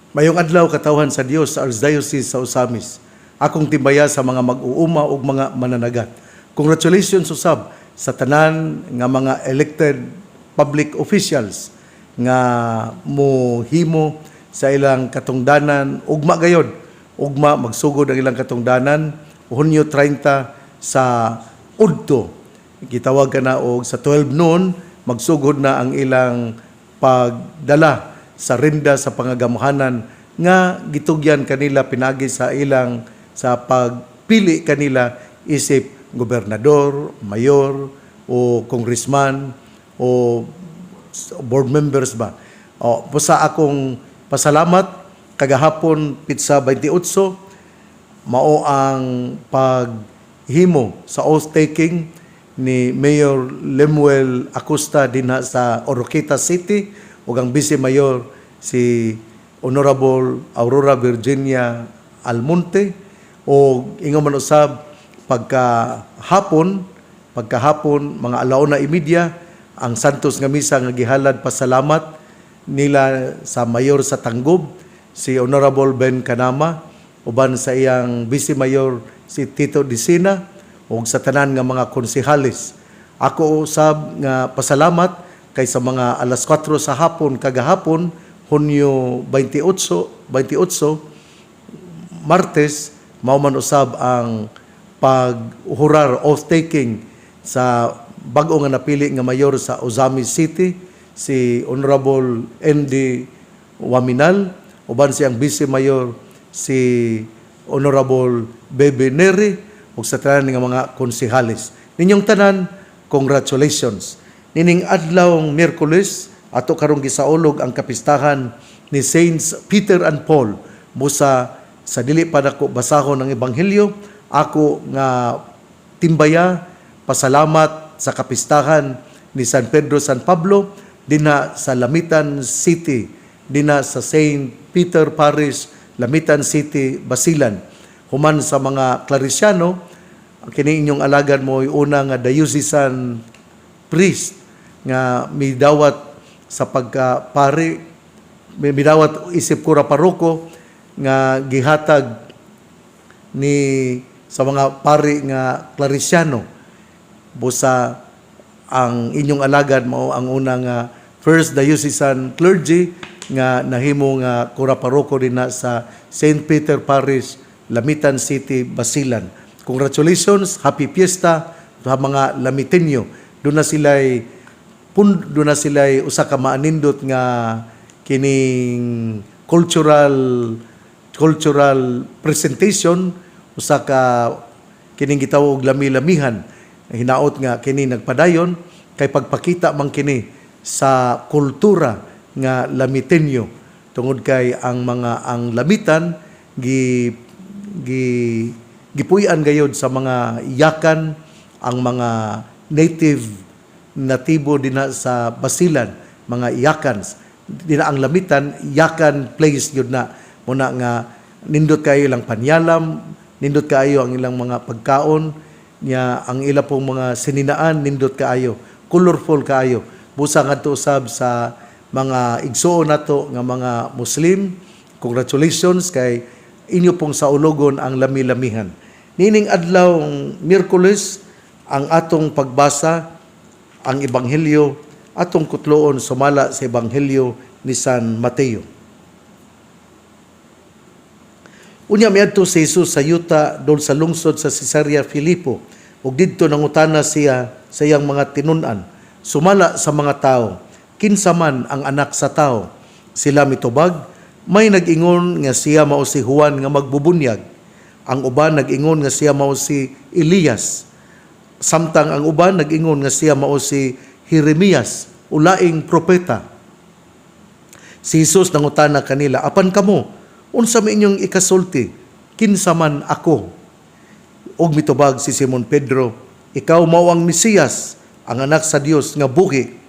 Mayong adlaw katawhan sa Dios sa Archdiocese sa Osamis. Akong timbaya sa mga mag-uuma ug mga mananagat. Congratulations usab sa tanan nga mga elected public officials nga mohimo sa ilang katungdanan ugma gayod. Ugma magsugod ang ilang katungdanan Hunyo 30 sa Udto. Gitawag ka na og sa 12 noon magsugod na ang ilang pagdala sa rinda sa pangagamuhanan nga gitugyan kanila pinagi sa ilang sa pagpili kanila isip gobernador, mayor o congressman o board members ba. O pusa akong pasalamat kagahapon pitsa 28 mao ang paghimo sa oath taking ni Mayor Lemuel Acosta dinha sa Oroqueta City ug ang Vice Mayor si Honorable Aurora Virginia Almonte o ingon man usab pagkahapon mga 1:30 ang Santos nga misa nga gihalad pasalamat nila sa mayor sa Tanggob si Honorable Ben Canama uban sa iyang Vice Mayor si Tito Dicina ug sa tanan nga mga konsehalis. Ako usab nga pasalamat kay sa mga alas 4 sa hapon kagahapon Hunyo 28 Martes mao man usab ang paghurar oath taking sa bag-o nga napili nga mayor sa Ozamis City si Honorable ND Waminal uban siyang Vice Mayor si Honorable Bebe Neri ug sa tanan nga mga konsehalis. Ninyong tanan, congratulations. Nining adlawng Miyerkules ato karong gisaulog ang kapistahan ni Saints Peter and Paul busa sa dili pa nako basahon ng ebanghelyo ako nga timbaya pasalamat sa kapistahan ni San Pedro San Pablo dinha sa Lamitan City dinha sa Saint Peter Parish Lamitan City Basilan human sa mga Clarisiano kini inyong alagad mo una nga diocesan priest nga midawat sa pagkapari midawat isip kura paroko nga gihatag ni sa mga pari nga Clarisiano busa ang inyong alagad mao ang una nga first diocesan clergy nga nahimo nga kura paroko dinha sa St. Peter Parish Lamitan City Basilan. Congratulations, happy fiesta sa mga Lamitenyo. Doon na sila'y usa ka maanindot nga kining cultural presentation usa ka kining gitawag lami-lamihan hinaot nga kini nagpadayon kay pagpakita man kini sa kultura nga Lamitenyo tungod kay ang lamitan gipuy-an gayod sa mga iyakan ang mga natibo dinha sa Basilan mga iyakans dinha ang lamitan iyakan place yun na muna nga nindot kayo ilang panyalam nindot kayo ang ilang mga pagkaon niya ang ila pong mga sininaan nindot kaayo colorful kaayo busa ngadto usab sa mga igsuon nato nga mga Muslim. Congratulations kay inyo pong saulogon ang lami-lamihan. Nining adlaw Miyerkules ang atong pagbasa ang ebanghelyo atong kutloon sumala sa ebanghelyo ni San Mateo. Unya miadto si Jesus sa yuta dol sa lungsod sa Cesarea Filipo ug didto nangutana siya sa iyang mga tinun-an sumala sa mga tao kinsa man ang anak sa tao sila mitubag may nag-ingon nga siya mao si Juan nga magbubunyag ang uban nag-ingon nga siya mao si Elias samtang ang uban nag-ingon nga siya mao si Jeremias ulaing propeta. Si Jesus nangutana kanila apan kamo unsa mi inyong ikasulti kinsa man ako ug mitubag si Simon Pedro ikaw mao ang Mesiyas ang anak sa Dios nga buhi.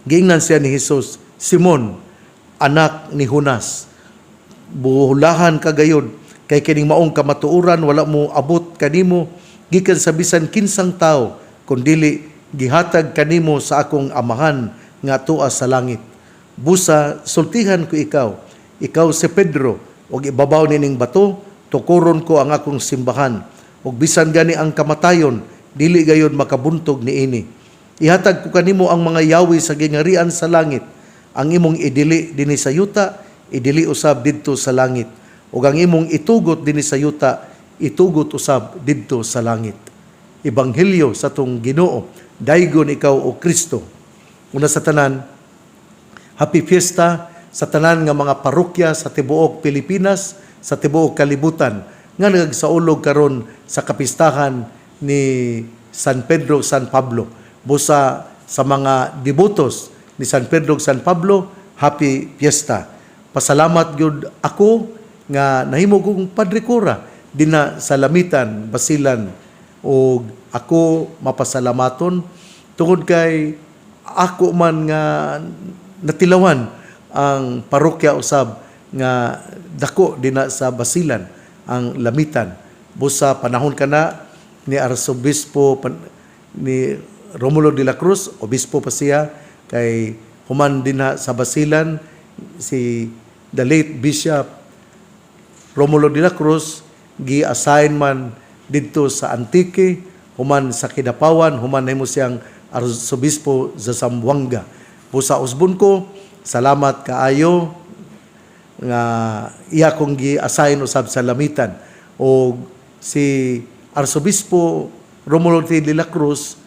Giingnan siya ni Jesus, Simon, anak ni Jonas, buhulahan ka gayod, kay kining maong kamatuoran, wala mo abot kanimo, gikan sa bisan kinsang tao, kundili gihatag kanimo sa akong amahan, nga tuas sa langit. Busa, sultihan ko ikaw, ikaw si Pedro, ug ibabaw nining bato, tukuron ko ang akong simbahan, ug bisan gani ang kamatayon, dili gayon makabuntog niini. Ihatag ko kanimo ang mga yawi sa gingarian sa langit, ang imong idili dinhi sa yuta, idili usab didto sa langit, ug ang imong itugot dinhi sa yuta, itugot usab didto sa langit. Ebanghelyo sa tong Ginoo, daygon ikaw o Kristo. Una sa tanan, happy fiesta sa tanan nga mga parokya sa tibuok Pilipinas, sa tibuok kalibutan nga nagsaulog karon sa kapistahan ni San Pedro San Pablo. Busa sa mga devotos ni San Pedro San Pablo, happy fiesta. Pasalamat gyud ako nga nahimo kong Padre Cura dinha sa Lamitan, Basilan, o ako mapasalamaton tungod kay ako man nga natilawan ang parokya usab nga dako dinha sa Basilan, ang Lamitan. Busa panahon kana ni Arsobispo ni Romulo de la Cruz, obispo pa siya, kay human dinha sa Basilan si the late Bishop Romulo de la Cruz, gi-assign man didto sa Antique, human sa Kidapawan, human nahimo siyang Arsobispo sa Zamboanga. Busa usbon ko, salamat kaayo nga iya kong gi-assign usab sa Lamitan. O si Arsobispo Romulo de la Cruz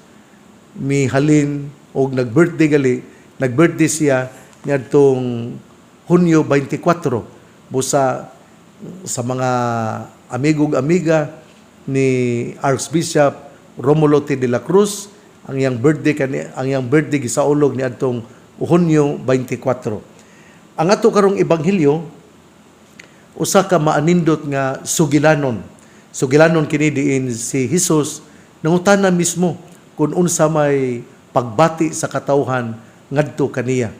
mihalin og nag-birthday gali, nag-birthday siya ngadtong Hunyo 24. Busa sa mga amigog amiga ni Archbishop Romulo de la Cruz, ang iyang birthday gisaulog ni adtong Hunyo 24. Ang ato karong ebanghelyo usa ka maanindot nga sugilanon. Sugilanon kini diin si Hesus nangutana mismo kung unsa may pagbati sa katawhan ngadto kaniya.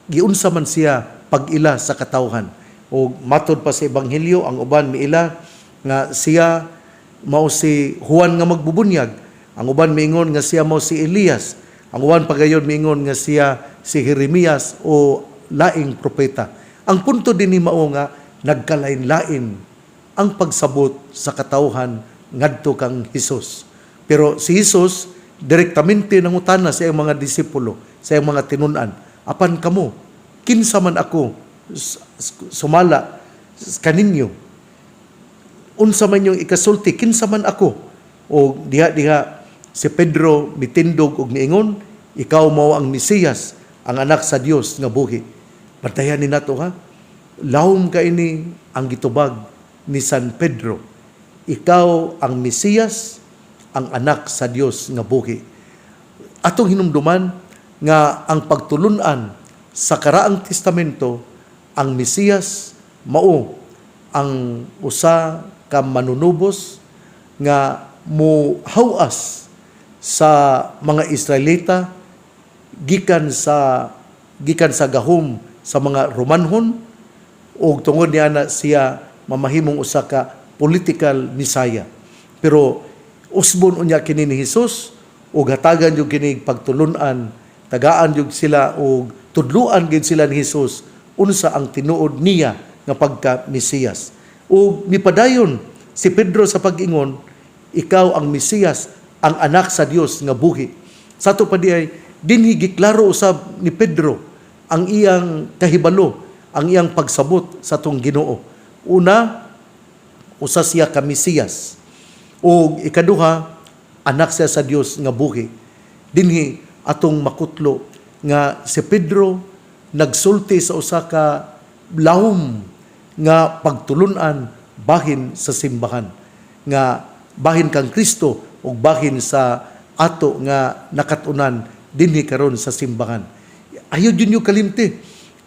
Giunsa man siya pag-ila sa katawhan. O matod pa sa ebanghelyo ang uban miila nga siya mao si Juan nga magbubunyag, ang uban miingon nga siya mao si Elias, ang uban pagayon miingon nga siya si Jeremias o laing propeta. Ang punto din ni mao nga nagkalain-lain ang pagsabot sa katawhan ngadto kang Hesus. Pero si Hesus direktamente nangutana sa iyang mga disipulo, sa iyang mga tinun-an, apan kamo, kinsa man ako sumala kaninyo? Unsa man yung ikasulti, kinsa man ako? O diha si Pedro mitindog og miingon, ikaw mao ang Mesiyas, ang anak sa Dios nga buhi. Bantayan ni nato ha. Lahom ka ini ang gitubag ni San Pedro. Ikaw ang Mesiyas, ang anak sa Dios nga buhi. Atong hinumduman nga ang pagtulunan sa karaang testamento, ang Mesiyas mao ang usa ka manunubos nga muhawas sa mga Israelita gikan sa gahom sa mga Romanhon, o tungod niya na siya mamahimong usa ka political Messiah. Pero usbon unya kini ni Hesus ug hatagan yung kini pagtulunan, tagaan yung sila og tudluan gid sila ni Hesus unsa ang tinuod niya nga pagka Mesiyas. O mipadayon si Pedro sa pag-ingon, ikaw ang Mesiyas, ang anak sa Dios nga buhi. Sa ato pa diay dinhi giklaro usab ni Pedro ang iyang kahibalo, ang iyang pagsabot sa tong Ginoo. Una, usa siya ka Mesiyas. O ikaduha, anak siya sa Dios nga buhi. Dinhi atong makutlo nga si Pedro nagsulti sa usa ka lahom nga pagtulunan bahin sa simbahan, nga bahin kang Kristo ug bahin sa ato nga nakatunan dinhi karon sa simbahan. Ayo dinyo kalimti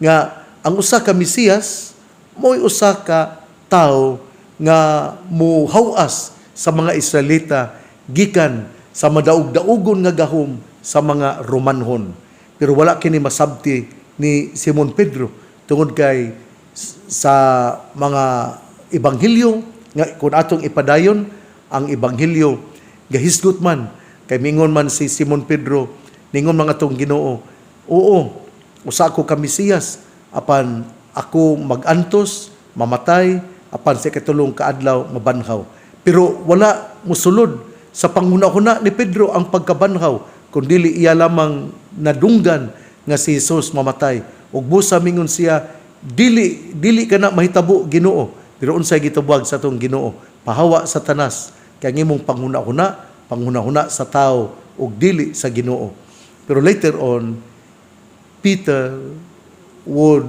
nga ang usa ka Mesiyas mo'y usa ka tao nga muhawas sa mga Israelita gikan sa madaog-daogon nga gahom sa mga Romanhon. Pero wala kini masabti ni Simon Pedro tungod kay sa mga ebanghelyo nga kung atong ipadayon ang ebanghelyo gahisgot man kay mingon man si Simon Pedro ningon mga tong Ginoo, oo, usa ko ka Mesiyas, apan ako magantos, mamatay, apan sa ikatulong kaadlaw mabanhaw. Pero wala musulod sa panghuna-huna ni Pedro ang pagkabanhaw, kundi iya lamang nadunggan nga si Jesus mamatay. Ug busa mingon siya, dili ka na mahitabo Ginoo. Pero unsay gitubuhag sa atong Ginoo? Pahawa Satanas kay ang imong panghuna-huna sa tao ug dili sa Ginoo. Pero later on, Peter would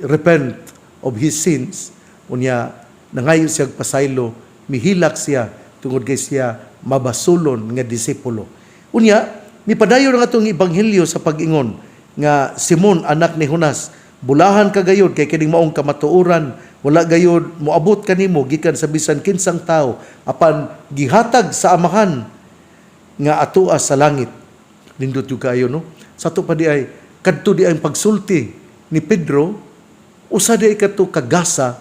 repent of his sins. Unya nangayo siya pasaylo, mihilak siya tungod kay siya mabasulon nga disipulo. Unya nipadayon ang atong ebanghelyo sa pag-ingon nga Simon anak ni Jonas, bulahan ka gayud kay kining maong kamatuoran, wala gayud moabot kanimo gikan sa bisan kinsang tao, apan gihatag sa amahan nga atoa sa langit. Nindot yung kayo, no? Sa ito pa di ay, kadto di ay pagsulti ni Pedro, usa di ay kadto kagasa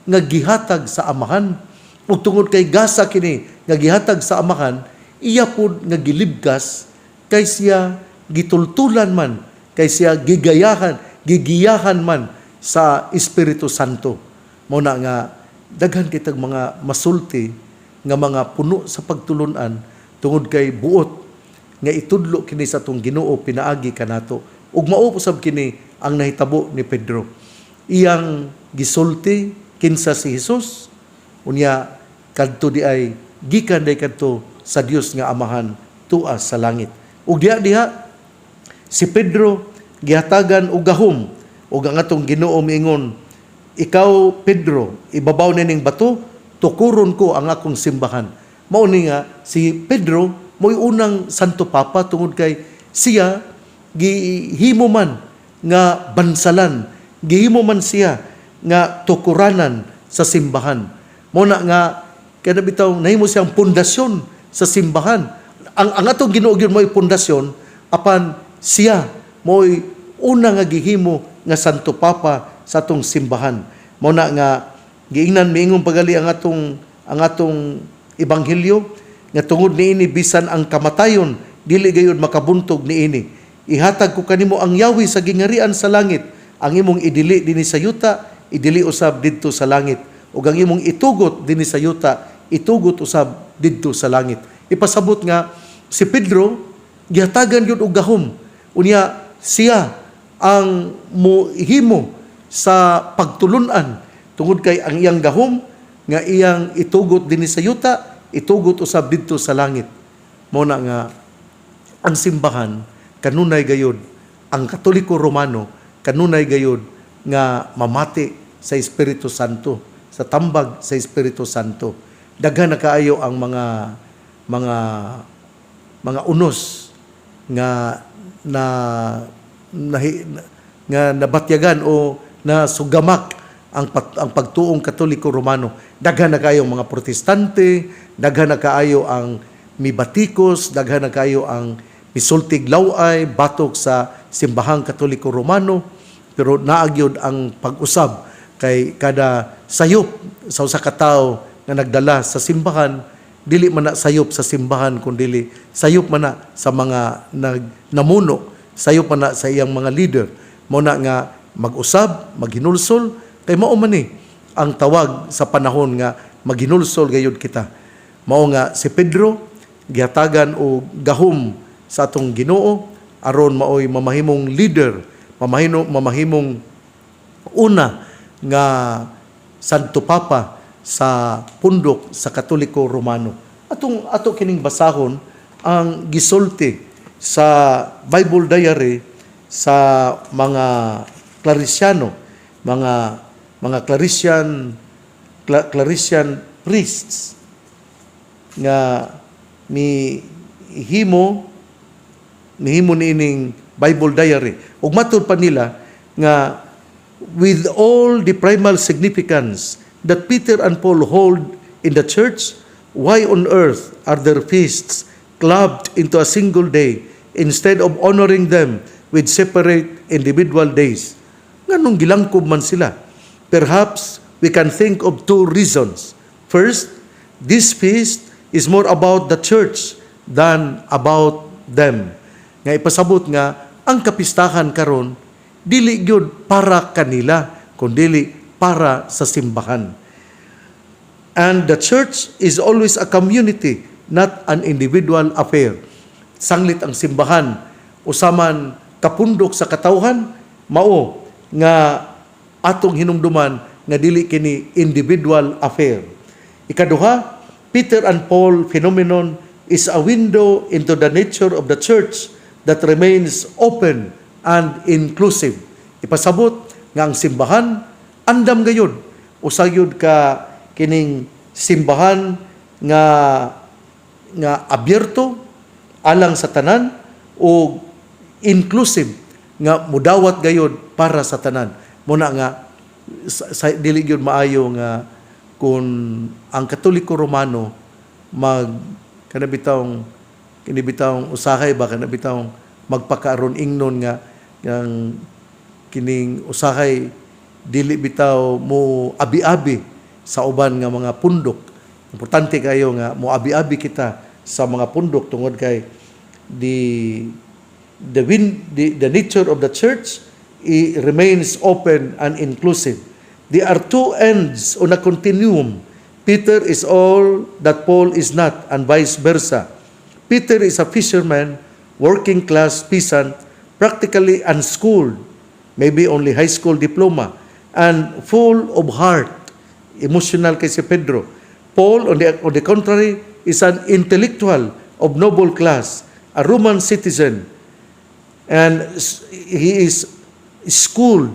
nga gihatag sa amahan. Ug tungod kay gasa kini nga gihatag sa amahan, iya pod nga gilibkas kay siya gitultulan man, kay siya gigiyahan man sa Espiritu Santo. Mao na nga daghan kitag mga masulti nga mga puno sa pagtulunan tungod kay buot nga itudlo kini sa atong Ginoo pinaagi kanato. Ug mao usab kini ang nahitabo ni Pedro. Iyang gisulti kinsa si Jesus, unya kadto di ay gikan day kadto sa Dios nga Amahan tuas sa langit. Ug diha si Pedro gihatagan og gahom ug ang atong Ginoo miingon, ikaw Pedro, ibabaw ning bato, tukuron ko ang akong simbahan. Mao ni nga si Pedro mo'y unang Santo Papa tungod kay siya gihimo man nga bansalan, gihimo man siya nga tukuranan sa simbahan. Mao na nga kada bitaw nahimo siyang pundasyon sa simbahan. Ang atong Ginoo gyud mo'y pundasyon, apan siya mo'y una nga gihimo nga Santo Papa sa atong simbahan. Mao na nga giingnan miingon pagali ang atong ebanghelyo nga tungod niini bisan ang kamatayon dili gayud makabuntog niini. Ihatag ko kanimo ang yawi sa gingarian sa langit, ang imong idili dinhi sa yuta, idili usab didto sa langit, ug ang imong itugot dinhi sa yuta, itugot usab didto sa langit. Ipasabot nga si Pedro gihatagan gyud og gahom, unya siya ang mohimo sa pagtulunan tungod kay ang iyang gahom nga iyang itugot dinhi sa yuta, itugot usab didto sa langit. Mao na nga ang simbahan kanunay gayud, ang Katoliko Romano kanunay gayud nga mamati sa Espiritu Santo, sa tambag sa Espiritu Santo. Daghan na kaayo ang mga unos nga nabatyagan o na sugamak ang pagtuong Katoliko Romano. Daghan na kaayo ang mga Protestante, daghan na kaayo ang mibatikos, daghan na kaayo ang misultig laway, batok sa simbahang Katoliko Romano, pero naagyod ang pag-usab kay kada sayop sa usa ka tawo nga nagdala sa simbahan, dili man na sayop sa simbahan kundi sayop man na sa mga namuno, sayop man na sa iyang mga leader. Mao na nga mag-usab, maghinulsol, kay mao man ni ang tawag sa panahon nga maghinulsol gayud kita. Mao nga si Pedro gihatagan og gahom sa atong Ginoo aron maoy mamahimong leader, mamahimong una nga Santo Papa sa pundok sa Katoliko Romano. Ato kining basahon ang gisulti sa Bible diary sa mga Clariciano, mga Clarician priests nga mihimo niining Bible diary. Ug matud pa nila nga with all the primal significance that Peter and Paul hold in the church, why on earth are their feasts clubbed into a single day instead of honoring them with separate individual days? Nganong gilangkob man sila? Perhaps we can think of two reasons. First, this feast is more about the church than about them. Nga ipasabot nga ang kapistahan karon dili gyud para kanila kundi para sa simbahan. And the church is always a community, not an individual affair. Sanglit ang simbahan, usaman kapundok sa katawhan, mao nga atong hinumduman nga dili kini individual affair. Ikaduha, Peter and Paul phenomenon is a window into the nature of the church that remains open and inclusive. Ipasabot nga ang simbahan andam gayud, usayod ka kining simbahan nga abyerto alang sa tanan o inclusive nga mudawat gayud para sa tanan. Muna nga sa dili gyud maayo nga kung ang Katoliko Romano kinibitawng usahay ba kanabitawng magpakaaron ingnon nga yang kining usahay dili bitaw mo abi-abi sa uban nga mga pundok. Importante kayo nga mo abi-abi kita sa mga pundok tungod kay the nature of the church remains open and inclusive. There are two ends on a continuum. Peter is all that Paul is not, and vice versa. Peter is a fisherman, working class peasant, practically unschooled, maybe only high school diploma, and full of heart, emotional kay si Pedro. Paul, on the contrary, is an intellectual of noble class, a Roman citizen, and he is schooled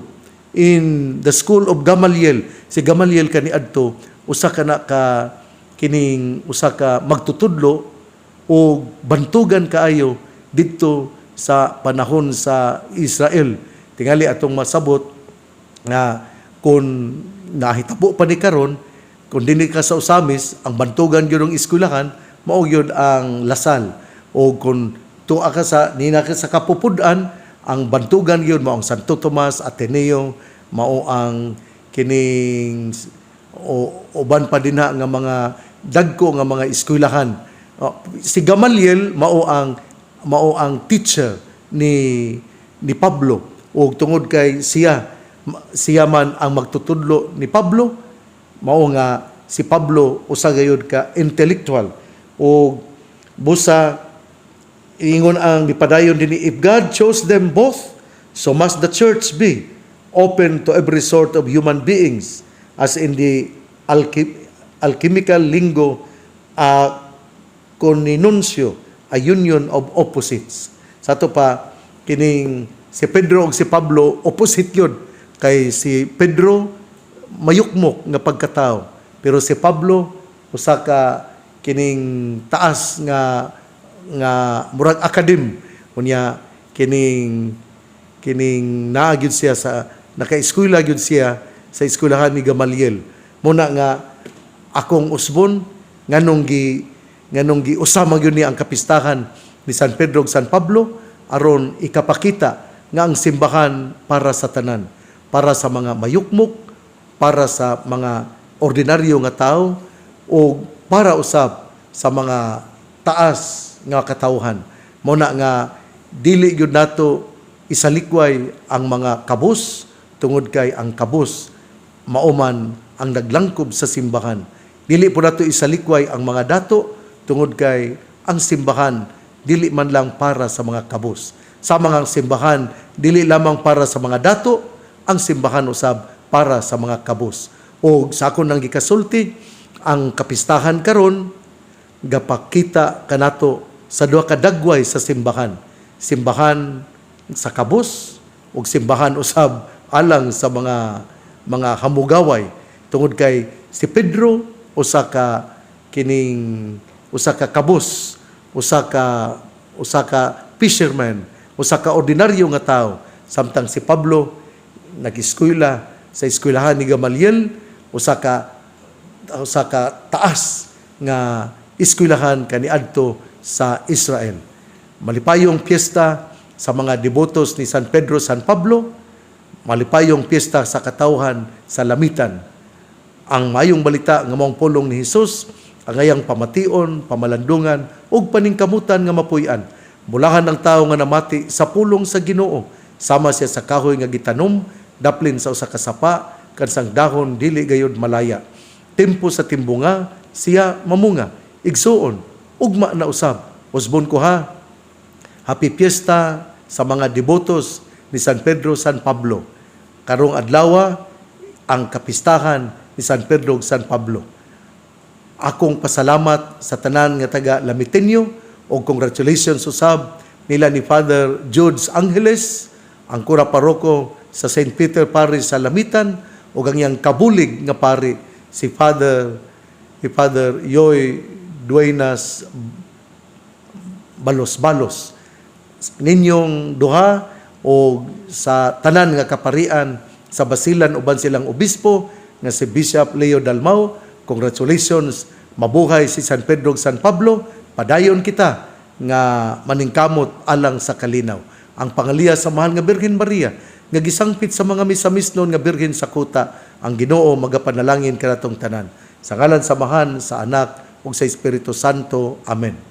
in the school of Gamaliel. Si Gamaliel kaniadto usa ka magtutudlo o bantugan kaayo didto sa panahon sa Israel. Tingali atong masabot nga kung nahitabo pa ni karon, kung dili ka sa usamis, ang bantugan gyud ng eskwelahan mao gyud ang lasal. O kung tuwa ka sa nina ka sa kapupudan, ang bantugan gyud mao ang Santo Tomas, Ateneo, mao ang kining uban pa dinha nga mga dagko nga mga eskwelahan. Si Gamaliel mao ang teacher ni Pablo, o tungod kay siya man ang magtutudlo ni Pablo, mao nga si Pablo usa gayud ka intellectual. O busa ingon ang nipadayon dinhi, if God chose them both, so must the church be open to every sort of human beings, as in the alchemical lingo, conninuncio, a union of opposites. Sa to pa kining si Pedro ug si Pablo opposite yun. Kay si Pedro mayukmok nga pagkatao, pero si Pablo usa ka kining taas nga murag akadim, unya kining naa gyud siya sa naka-eskwela gyud siya sa eskwelahan ni Gamaliel. Muna nga akong usbon nganong giusama gyud ni ang kapistahan ni San Pedro ug San Pablo aron ikapakita nga ang simbahan para sa tanan, para sa mga mayukmok, para sa mga ordinaryo nga tao, o para usab sa mga taas nga katawhan. Muna nga dili gyud nato isalikway ang mga kabus, tungod kay ang kabus mauman ang naglangkob sa simbahan. Dili po nato isalikway ang mga dato, tungod kay ang simbahan dili man lang para sa mga kabus. Sa mga simbahan dili lamang para sa mga dato, ang simbahan usab para sa mga kabus. O sa akon nang gikasulti, ang kapistahan karon gapakita kanato sa duha ka dagway sa simbahan. Simbahan sa kabus ug simbahan usab alang sa mga hamugaway. Tungod kay si Pedro usa ka kabus, usa ka fisherman, usa ka ordinaryo nga tao. Samtang si Pablo nag-eskwela sa eskwelahan ni Gamaliel, usa ka taas nga eskwelahan kaniadto sa Israel. Malipayong piyesta sa mga debotos ni San Pedro, San Pablo, malipayong piyesta sa katawhan sa lamitan. Ang mayong balita nga maong pulong ni Hesus, ang ayang pamation, pamalandungan, ug paningkamutan nga mapuy-an. Mulahan ang tao nga namati sa pulong sa Ginoo, sama siya sa kahoy nga gitanom daplin sa usa ka sapa kansang dahon dili gayud malaya. Tempo sa timbunga siya mamunga, igsuon ugma na usab. Usbon ko ha. Happy Fiesta sa mga debotos ni San Pedro San Pablo. Karong adlaw ang kapistahan ni San Pedro ug San Pablo. Akong pasalamat sa tanan nga taga Lamitenyo o congratulations usab nila ni Father George Angeles, ang kura paroko sa St. Peter Parish sa Lamitan, o ang iyang kabulig nga pari si Father Yoy Duenas Balos. Ninyong duha o sa tanan nga kaparian sa Basilan uban silang obispo nga si Bishop Leo Dalmau, congratulations, mabuhay si San Pedro ug San Pablo, padayon kita nga maningkamot alang sa kalinaw. Ang pangaliya sa mahal nga Birhen Maria, nga gisangpit sa mga misamisnon nga Birhen sa kuta, ang Ginoo magapanalangin kanatong tanan. Sa ngalan sa Amahan, sa Anak, ug sa Espiritu Santo. Amen.